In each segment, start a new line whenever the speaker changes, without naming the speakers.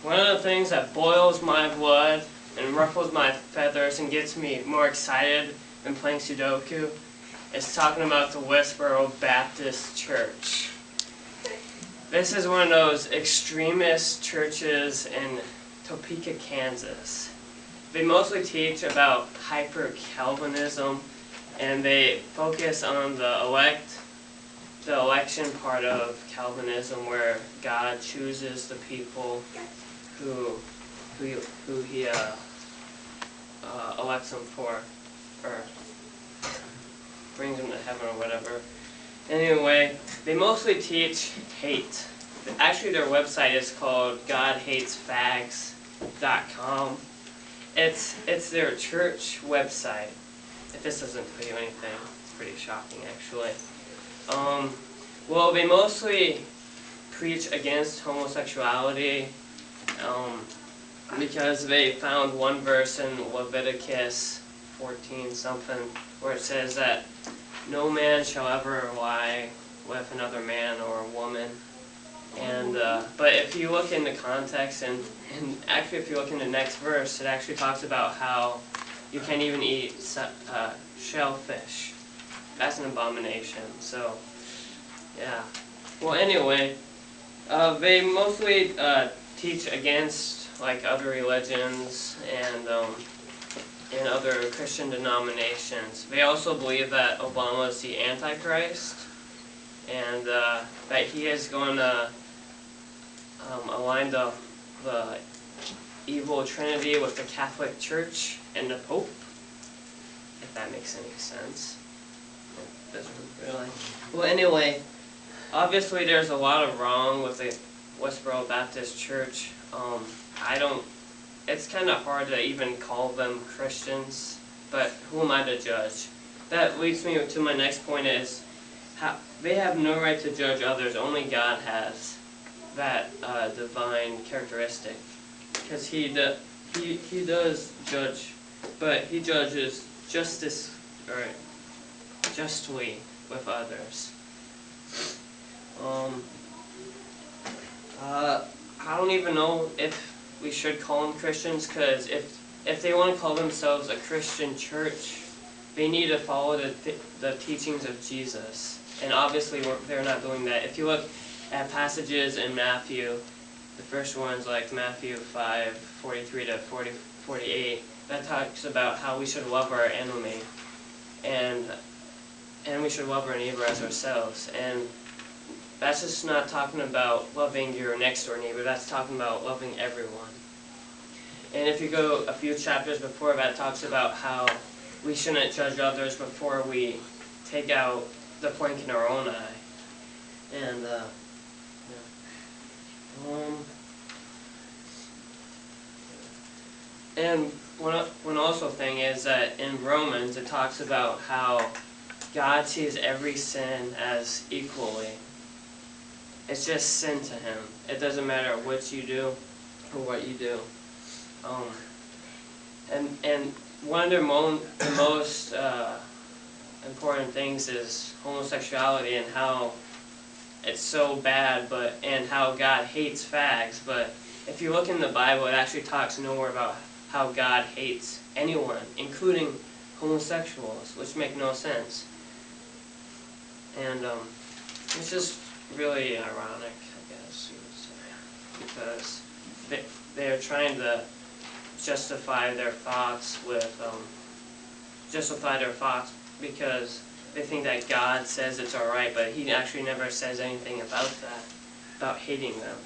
One of the things that boils my blood and ruffles my feathers and gets me more excited than playing Sudoku is talking about the Westboro Baptist Church. This is one of those extremist churches in Topeka, Kansas. They mostly teach about hyper-Calvinism, and they focus on the election part of Calvinism, where God chooses the people who he elects them for, or brings them to heaven or whatever. Anyway, they mostly teach hate. Actually, their website is called godhatesfags.com. It's their church website. If this doesn't tell you anything, it's pretty shocking, actually. Well, they mostly preach against homosexuality because they found one verse in Leviticus 14 something where it says that no man shall ever lie with another man or a woman. And but if you look in the context, and actually if you look in the next verse, it actually talks about how you can't even eat shellfish. That's an abomination. So, yeah. Well, anyway, they mostly teach against like other religions and other Christian denominations. They also believe that Obama is the Antichrist, and that he is going to align the evil Trinity with the Catholic Church and the Pope, if that makes any sense. It doesn't really. Well, anyway, obviously there's a lot of wrong with the Westboro Baptist Church. It's kind of hard to even call them Christians, but who am I to judge? That leads me to my next point is, they have no right to judge others. Only God has that divine characteristic, because he does judge, but he judges justly with others. I don't even know if we should call them Christians, because if they want to call themselves a Christian church, they need to follow the teachings of Jesus. And obviously they're not doing that. If you look at passages in Matthew, the first one's like Matthew 5:43 to 48, that talks about how we should love our enemy, and we should love our neighbor as ourselves. And that's just not talking about loving your next door neighbor, that's talking about loving everyone. And if you go a few chapters before that, it talks about how we shouldn't judge others before we take out the plank in our own eye. And and one also thing is that in Romans it talks about how God sees every sin as equally. It's just sin to him. It doesn't matter what you do or what you do. And one of the most important things is homosexuality, and how it's so bad, and how God hates fags. But if you look in the Bible, it actually talks nowhere about how God hates anyone, including homosexuals, which make no sense. And it's just really ironic, I guess you would say, because they're trying to justify their thoughts because they think that God says it's alright, but he actually never says anything about that, about hating them.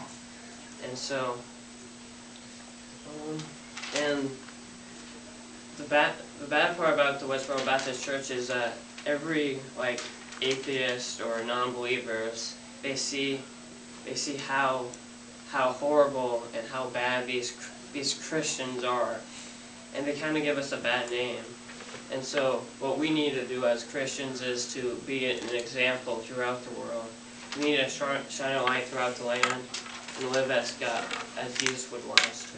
And so, and the bad part about the Westboro Baptist Church is that every atheist or non-believers, they see how horrible and how bad these Christians are, and they kind of give us a bad name. And so what we need to do as Christians is to be an example throughout the world. We need to shine a light throughout the land and live as Jesus would want us to.